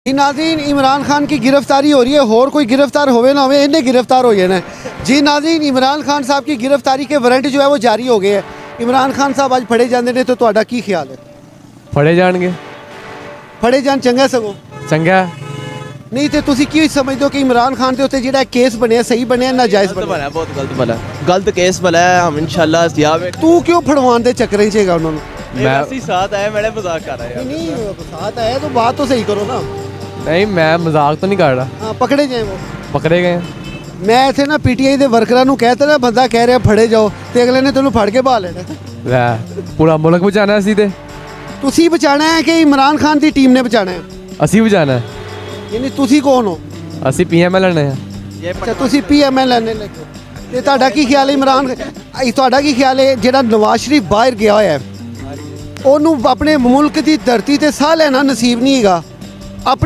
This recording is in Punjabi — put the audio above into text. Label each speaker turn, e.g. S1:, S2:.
S1: जी नाज़रीन, इमरान खान की गिरफ्तारी हो रही है। होर कोई गिरफ्तार होवे ना होवे, इन्हें गिरफ्तार हो जाना है। जी नाज़रीन, इमरान खान साहब की गिरफ्तारी के वारंट जो है वो जारी हो गए हैं। इमरान खान साहब आज फड़े जाते हैं तो ਤੁਹਾਡਾ ਕੀ ख्याल है?
S2: फड़े जाएंगे
S1: फड़े जान चंगा सगों
S2: चंगा
S1: नहीं तो ਤੁਸੀਂ ਕੀ ਸਮਝਦੇ ਹੋ ਕਿ इमरान खान ਦੇ ਉੱਤੇ ਜਿਹੜਾ ਕੇਸ ਬਣਿਆ ਸਹੀ ਬਣਿਆ ਨਾਜਾਇਜ਼
S3: गलत
S1: ਬਣਿਆ?
S3: बना है, बहुत गलत बना है। गलत केस बना है। हम इंशाल्लाह या में
S1: ਤੂੰ ਕਿਉਂ ਫੜਵਾਉਣ ਦੇ ਚੱਕਰ 'ਚ ਹੈਗਾ ਉਹਨਾਂ ਨੂੰ?
S2: मैं
S3: ऐसे ही साथ आए, मैंने मजाक कर रहा है
S1: नहीं साथ आया तो बात तो सही करो ना।
S2: नहीं मैं मजाक तो नहीं कर रहा।
S1: हाँ पकड़े जाए वो।
S2: पकड़े गए हैं।
S1: ਮੈਂ ਇੱਥੇ ਨਾ ਪੀਟੀਆਈ ਦੇ ਵਰਕਰਾਂ ਨੂੰ ਕਹਿਤਾ ਨਾ ਬੰਦਾ ਕਹਿ ਰਿਹਾ ਫੜੇ ਜਾਓ ਤੇ ਅਗਲੇ ਨੇ ਤੈਨੂੰ ਫੜ ਕੇ ਬਾਹ ਲੈਣਾ।
S2: ਲੈ पूरा मुल्क बचाना ਅਸੀਂ ਤੇ
S1: ਤੁਸੀਂ ਬਚਾਣਾ ਹੈ ਕਿ ਇਮਰਾਨ ਖਾਨ ਦੀ ਟੀਮ ਨੇ ਬਚਾਣਾ ਹੈ?
S2: ਅਸੀਂ ਬਚਾਣਾ ਹੈ।
S1: ਯਾਨੀ ਤੁਸੀਂ ਕੌਣ ਹੋ?
S2: ਅਸੀਂ ਪੀਐਮ ਲੈਣੇ ਆ।
S3: ये
S1: ਅੱਛਾ ਤੁਸੀਂ ਪੀਐਮਐਲ ਲੈਣੇ ਲੱਗੇ ਤੇ ਤੁਹਾਡਾ ਕੀ ਖਿਆਲ ਹੈ ਇਮਰਾਨ ਤੁਹਾਡਾ ਕੀ ਖਿਆਲ ਹੈ ਜਿਹੜਾ ਨਵਾਜ਼ ਸ਼ਰੀਫ ਬਾਹਰ ਗਿਆ ਹੋਇਆ ਹੈ ਉਹਨੂੰ ਆਪਣੇ ਮੁਲਕ ਦੀ ਧਰਤੀ ਤੇ ਸਾਹ ਲੈਣਾ ਨਸੀਬ ਨਹੀਂ ਹੈਗਾ। ਆਪਣੀ